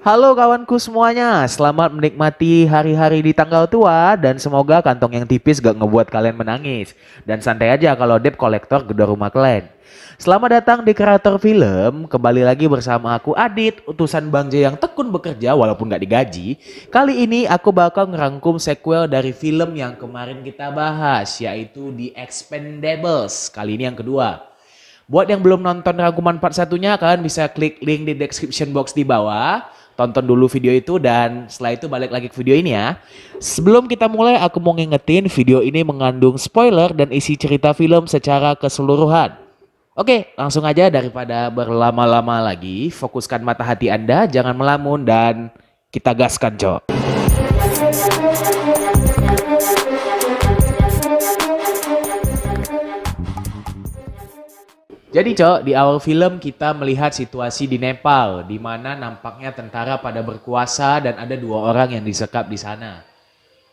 Halo kawanku semuanya, selamat menikmati hari-hari di tanggal tua dan semoga kantong yang tipis gak ngebuat kalian menangis. Dan santai aja kalau debt collector gedor rumah kalian. Selamat datang di Kreator Film, kembali lagi bersama aku Adit, utusan Bang J yang tekun bekerja walaupun gak digaji. Kali ini aku bakal ngerangkum sequel dari film yang kemarin kita bahas, yaitu The Expendables, kali ini yang kedua. Buat yang belum nonton rangkuman part satunya, kalian bisa klik link di description box di bawah. Tonton dulu video itu dan setelah itu balik lagi ke video ini ya. Sebelum kita mulai, aku mau ngingetin video ini mengandung spoiler dan isi cerita film secara keseluruhan. Oke, langsung aja daripada berlama-lama lagi, fokuskan mata hati Anda, jangan melamun dan kita gaskan, Cok. Jadi Cok, di awal film kita melihat situasi di Nepal, di mana nampaknya tentara pada berkuasa dan ada dua orang yang disekap di sana.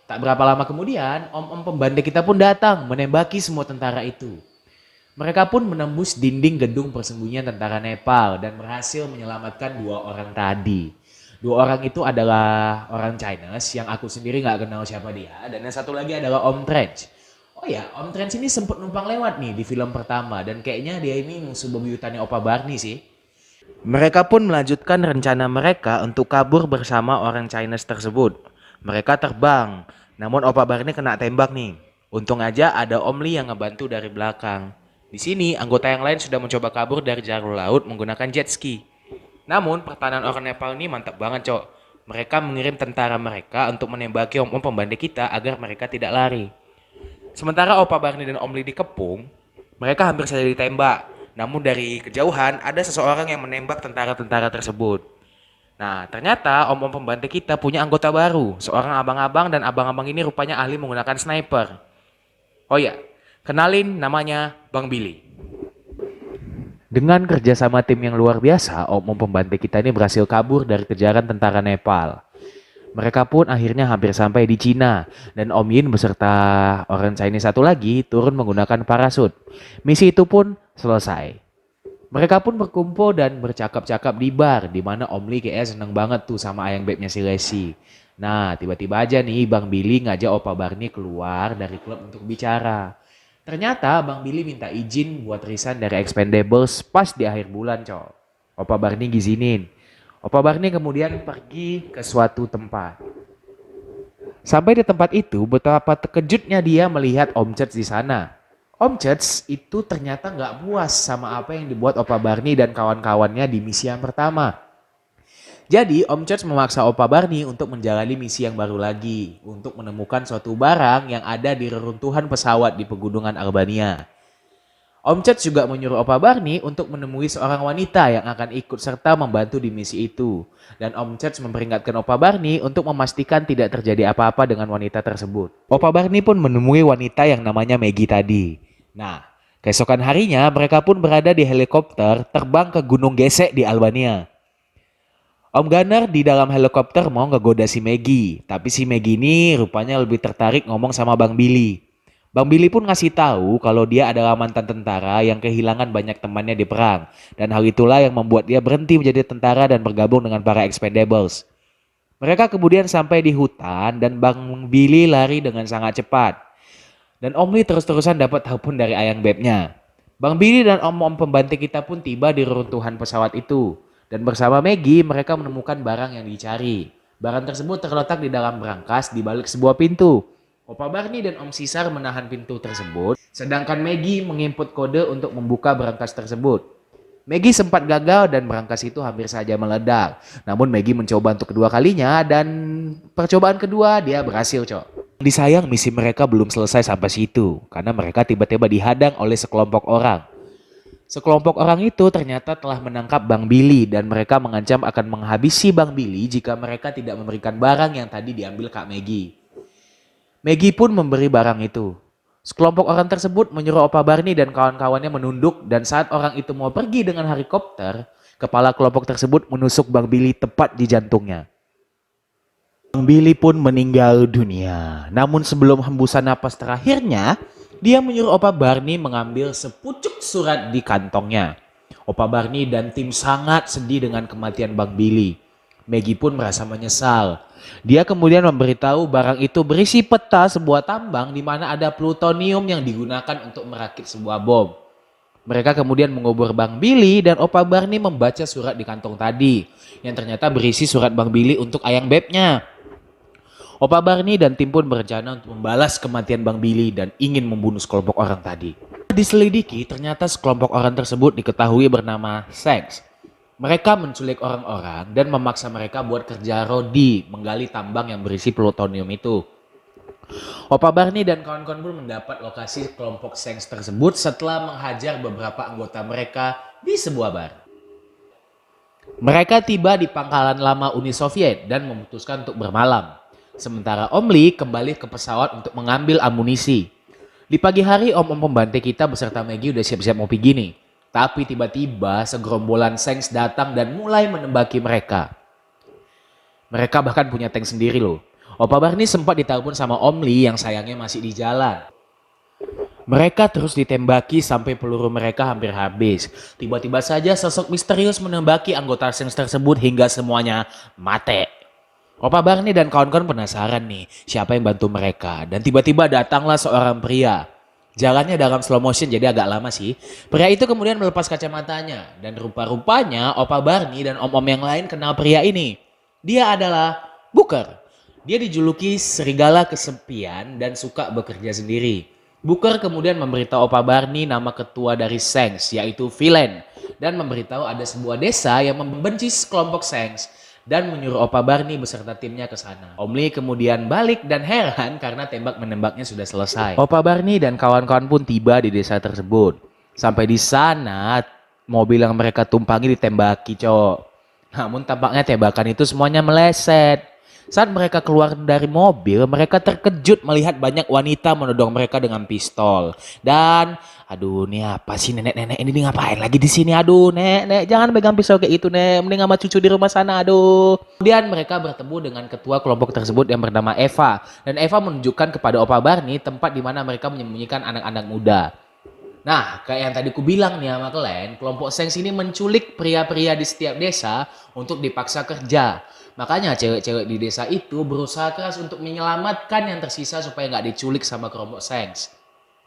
Tak berapa lama kemudian, om-om pembandai kita pun datang menembaki semua tentara itu. Mereka pun menembus dinding gedung persembunyian tentara Nepal dan berhasil menyelamatkan dua orang tadi. Dua orang itu adalah orang Chinese yang aku sendiri nggak kenal siapa dia, dan yang satu lagi adalah Om Trench. Oh ya, Om Trench ini sempat numpang lewat nih di film pertama dan kayaknya dia ini musuh bebuyutannya Opa Barney sih. Mereka pun melanjutkan rencana mereka untuk kabur bersama orang Chinese tersebut. Mereka terbang, namun Opa Barney kena tembak nih. Untung aja ada Om Lee yang ngebantu dari belakang. Di sini, anggota yang lain sudah mencoba kabur dari jalur laut menggunakan jet ski. Namun, pertahanan orang Nepal ini mantap banget, Cok. Mereka mengirim tentara mereka untuk menembaki om-om pembandai kita agar mereka tidak lari. Sementara Opa Barney dan Om Lee dikepung, mereka hampir saja ditembak. Namun dari kejauhan ada seseorang yang menembak tentara-tentara tersebut. Nah, ternyata om-om pembantu kita punya anggota baru, seorang abang-abang dan abang-abang ini rupanya ahli menggunakan sniper. Oh ya, kenalin namanya Bang Billy. Dengan kerjasama tim yang luar biasa, om-om pembantu kita ini berhasil kabur dari kejaran tentara Nepal. Mereka pun akhirnya hampir sampai di Cina dan Om Yin beserta orang Chinese satu lagi turun menggunakan parasut. Misi itu pun selesai. Mereka pun berkumpul dan bercakap-cakap di bar di mana Om Lee kayaknya seneng banget tuh sama ayang bebnya si Lesi. Nah, tiba-tiba aja nih Bang Billy ngajak Opa Barney keluar dari klub untuk bicara. Ternyata Bang Billy minta izin buat resign dari Expendables pas di akhir bulan, Cok. Opa Barney ngizinin. Opa Barney kemudian pergi ke suatu tempat. Sampai di tempat itu, betapa terkejutnya dia melihat Om Church di sana. Om Church itu ternyata nggak puas sama apa yang dibuat Opa Barney dan kawan-kawannya di misi yang pertama. Jadi Om Church memaksa Opa Barney untuk menjalani misi yang baru lagi, untuk menemukan suatu barang yang ada di reruntuhan pesawat di pegunungan Albania. Om Church juga menyuruh Opa Barney untuk menemui seorang wanita yang akan ikut serta membantu di misi itu. Dan Om Church memperingatkan Opa Barney untuk memastikan tidak terjadi apa-apa dengan wanita tersebut. Opa Barney pun menemui wanita yang namanya Maggie tadi. Nah, keesokan harinya mereka pun berada di helikopter terbang ke Gunung Gesek di Albania. Om Gunner di dalam helikopter mau ngegoda si Maggie, tapi si Maggie ini rupanya lebih tertarik ngomong sama Bang Billy. Bang Billy pun ngasih tahu kalau dia adalah mantan tentara yang kehilangan banyak temannya di perang. Dan hal itulah yang membuat dia berhenti menjadi tentara dan bergabung dengan para Expendables. Mereka kemudian sampai di hutan dan Bang Billy lari dengan sangat cepat. Dan Om Lee terus-terusan dapat telepon dari ayang bebnya. Bang Billy dan om-om pembantu kita pun tiba di reruntuhan pesawat itu. Dan bersama Maggie mereka menemukan barang yang dicari. Barang tersebut terletak di dalam berangkas di balik sebuah pintu. Opa Barney dan Om Sisar menahan pintu tersebut, sedangkan Maggie menginput kode untuk membuka berangkas tersebut. Maggie sempat gagal dan berangkas itu hampir saja meledak. Namun Maggie mencoba untuk kedua kalinya dan percobaan kedua dia berhasil, Cok. Disayang misi mereka belum selesai sampai situ, karena mereka tiba-tiba dihadang oleh sekelompok orang. Sekelompok orang itu ternyata telah menangkap Bang Billy dan mereka mengancam akan menghabisi Bang Billy jika mereka tidak memberikan barang yang tadi diambil Kak Maggie. Maggie pun memberi barang itu. Sekelompok orang tersebut menyuruh Opa Barney dan kawan-kawannya menunduk dan saat orang itu mau pergi dengan helikopter, kepala kelompok tersebut menusuk Bang Billy tepat di jantungnya. Bang Billy pun meninggal dunia. Namun sebelum hembusan napas terakhirnya, dia menyuruh Opa Barney mengambil sepucuk surat di kantongnya. Opa Barney dan tim sangat sedih dengan kematian Bang Billy. Maggie pun merasa menyesal. Dia kemudian memberitahu barang itu berisi peta sebuah tambang di mana ada plutonium yang digunakan untuk merakit sebuah bom. Mereka kemudian mengubur Bang Billy dan Opa Barney membaca surat di kantong tadi yang ternyata berisi surat Bang Billy untuk ayang bebnya. Opa Barney dan tim pun berencana untuk membalas kematian Bang Billy dan ingin membunuh sekelompok orang tadi. Diselidiki, ternyata sekelompok orang tersebut diketahui bernama Shanks. Mereka menculik orang-orang dan memaksa mereka buat kerja rodi menggali tambang yang berisi plutonium itu. Opa Barney dan kawan-kawan pun mendapat lokasi kelompok Shanks tersebut setelah menghajar beberapa anggota mereka di sebuah bar. Mereka tiba di pangkalan lama Uni Soviet dan memutuskan untuk bermalam. Sementara Om Lee kembali ke pesawat untuk mengambil amunisi. Di pagi hari om-om pembantai kita beserta Maggie udah siap-siap mau pergi nih. Tapi tiba-tiba segerombolan Shanks datang dan mulai menembaki mereka. Mereka bahkan punya tank sendiri loh. Opa Barney sempat ditelepon sama Om Lee yang sayangnya masih di jalan. Mereka terus ditembaki sampai peluru mereka hampir habis. Tiba-tiba saja sosok misterius menembaki anggota Shanks tersebut hingga semuanya mati. Opa Barney dan kawan-kawan penasaran nih siapa yang bantu mereka. Dan tiba-tiba datanglah seorang pria. Jalannya dalam slow motion jadi agak lama sih. Pria itu kemudian melepas kacamatanya. Dan rupa-rupanya Opa Barney dan om-om yang lain kenal pria ini. Dia adalah Booker. Dia dijuluki serigala kesepian dan suka bekerja sendiri. Booker kemudian memberitahu Opa Barney nama ketua dari Shanks yaitu Villain. Dan memberitahu ada sebuah desa yang membenci kelompok Shanks. Dan menyuruh Opa Barney beserta timnya ke sana. Om Lee kemudian balik dan heran karena tembak menembaknya sudah selesai. Opa Barney dan kawan-kawan pun tiba di desa tersebut. Sampai di sana mobil yang mereka tumpangi ditembaki cowok. Namun tampaknya tembakan itu semuanya meleset. Saat mereka keluar dari mobil, mereka terkejut melihat banyak wanita menodong mereka dengan pistol. Dan, aduh ini apa sih nenek-nenek ini ngapain lagi di sini? Aduh nek, jangan pegang pisau kayak itu nek, mending sama cucu di rumah sana aduh. Kemudian mereka bertemu dengan ketua kelompok tersebut yang bernama Eva. Dan Eva menunjukkan kepada Opa Barney tempat di mana mereka menyembunyikan anak-anak muda. Nah, kayak yang tadi ku bilang nih sama kalian, kelompok Shanks ini menculik pria-pria di setiap desa untuk dipaksa kerja. Makanya cewek-cewek di desa itu berusaha keras untuk menyelamatkan yang tersisa supaya nggak diculik sama kelompok Shanks.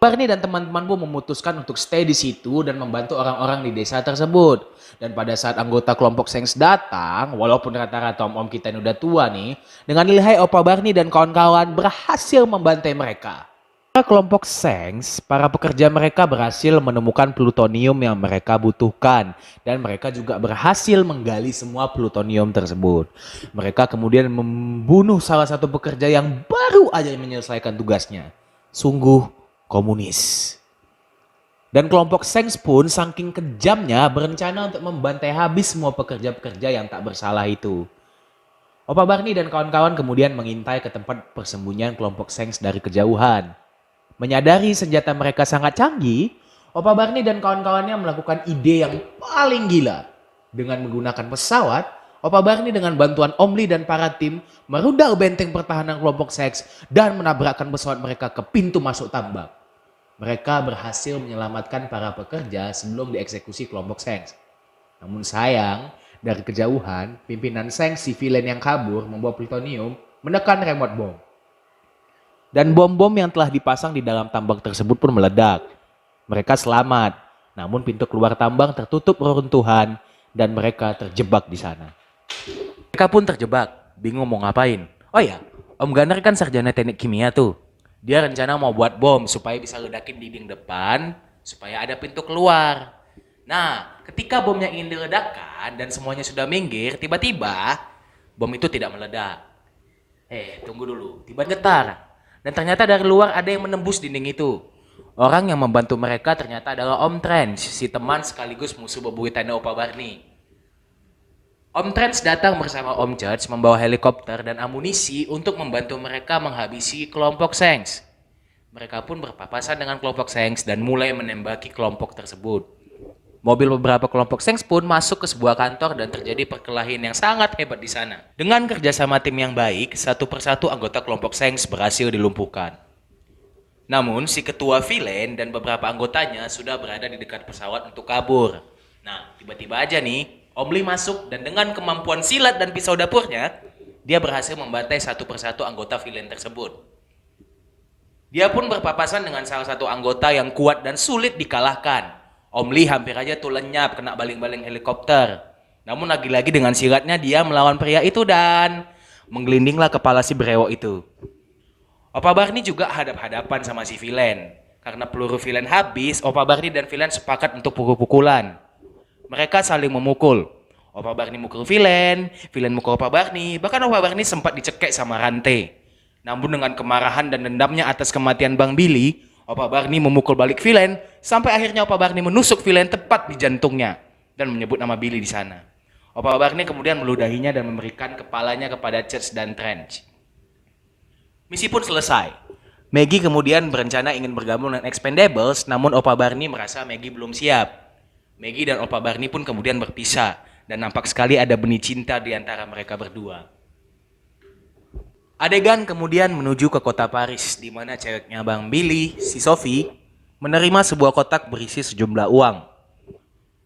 Barney dan teman-teman pun memutuskan untuk stay di situ dan membantu orang-orang di desa tersebut. Dan pada saat anggota kelompok Shanks datang, walaupun rata-rata om-om kita ini udah tua nih, dengan lihai Opa Barney dan kawan-kawan berhasil membantai mereka. Kelompok Shanks, para pekerja mereka berhasil menemukan plutonium yang mereka butuhkan. Dan mereka juga berhasil menggali semua plutonium tersebut. Mereka kemudian membunuh salah satu pekerja yang baru aja menyelesaikan tugasnya. Sungguh komunis. Dan kelompok Shanks pun saking kejamnya berencana untuk membantai habis semua pekerja-pekerja yang tak bersalah itu. Opa Barney dan kawan-kawan kemudian mengintai ke tempat persembunyian kelompok Shanks dari kejauhan. Menyadari senjata mereka sangat canggih, Opa Barney dan kawan-kawannya melakukan ide yang paling gila. Dengan menggunakan pesawat, Opa Barney dengan bantuan Om Lee dan para tim merudal benteng pertahanan kelompok Shanks dan menabrakkan pesawat mereka ke pintu masuk tambang. Mereka berhasil menyelamatkan para pekerja sebelum dieksekusi kelompok Shanks. Namun sayang, dari kejauhan, pimpinan Shanks si villain yang kabur membawa plutonium menekan remote bom. Dan bom-bom yang telah dipasang di dalam tambang tersebut pun meledak. Mereka selamat, namun pintu keluar tambang tertutup reruntuhan dan mereka terjebak di sana. Mereka pun terjebak, bingung mau ngapain. Oh ya, Om Gunner kan sarjana teknik kimia tuh. Dia rencana mau buat bom supaya bisa ledakin dinding depan, supaya ada pintu keluar. Nah, ketika bomnya ingin diledakkan dan semuanya sudah minggir, tiba-tiba bom itu tidak meledak. Tunggu dulu, tiba getar. Dan ternyata dari luar ada yang menembus dinding itu. Orang yang membantu mereka ternyata adalah Om Trench, si teman sekaligus musuh bebuyutannya Opa Barney. Om Trench datang bersama Om Church membawa helikopter dan amunisi untuk membantu mereka menghabisi kelompok Shanks. Mereka pun berpapasan dengan kelompok Shanks dan mulai menembaki kelompok tersebut. Mobil beberapa kelompok Shanks pun masuk ke sebuah kantor dan terjadi perkelahian yang sangat hebat di sana. Dengan kerjasama tim yang baik, satu persatu anggota kelompok Shanks berhasil dilumpuhkan. Namun, si ketua villain dan beberapa anggotanya sudah berada di dekat pesawat untuk kabur. Nah, tiba-tiba aja nih, Om Lee masuk dan dengan kemampuan silat dan pisau dapurnya, dia berhasil membantai satu persatu anggota villain tersebut. Dia pun berpapasan dengan salah satu anggota yang kuat dan sulit dikalahkan. Om Lee hampir aja tuh lenyap kena baling-baling helikopter. Namun lagi-lagi dengan silatnya dia melawan pria itu dan menggelindinglah kepala si brewok itu. Opa Barney juga hadap-hadapan sama si villain. Karena peluru villain habis, Opa Barney dan villain sepakat untuk pukul-pukulan. Mereka saling memukul. Opa Barney mukul villain mukul Opa Barney, bahkan Opa Barney sempat dicekek sama rantai. Namun dengan kemarahan dan dendamnya atas kematian Bang Billy, Opa Barney memukul balik villain sampai akhirnya Opa Barney menusuk villain tepat di jantungnya dan menyebut nama Billy di sana. Opa Barney kemudian meludahinya dan memberikan kepalanya kepada Church dan Trench. Misi pun selesai. Maggie kemudian berencana ingin bergabung dengan Expendables, namun Opa Barney merasa Maggie belum siap. Maggie dan Opa Barney pun kemudian berpisah dan nampak sekali ada benih cinta di antara mereka berdua. Adegan kemudian menuju ke kota Paris, di mana ceweknya Bang Billy, si Sophie, menerima sebuah kotak berisi sejumlah uang.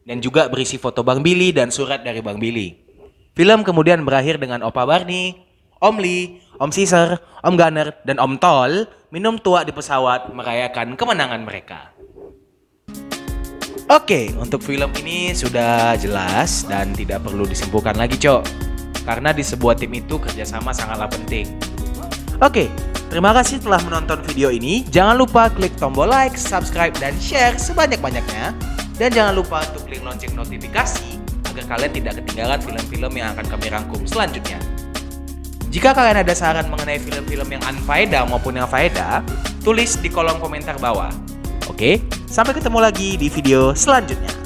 Dan juga berisi foto Bang Billy dan surat dari Bang Billy. Film kemudian berakhir dengan Opa Barney, Om Lee, Om Caesar, Om Gunner, dan Om Tol minum tua di pesawat merayakan kemenangan mereka. Oke, untuk film ini sudah jelas dan tidak perlu disimpulkan lagi, Cok. Karena di sebuah tim itu kerjasama sangatlah penting. Oke, terima kasih telah menonton video ini. Jangan lupa klik tombol like, subscribe, dan share sebanyak-banyaknya. Dan jangan lupa untuk klik lonceng notifikasi agar kalian tidak ketinggalan film-film yang akan kami rangkum selanjutnya. Jika kalian ada saran mengenai film-film yang unfaedah maupun yang faedah, tulis di kolom komentar bawah. Oke, sampai ketemu lagi di video selanjutnya.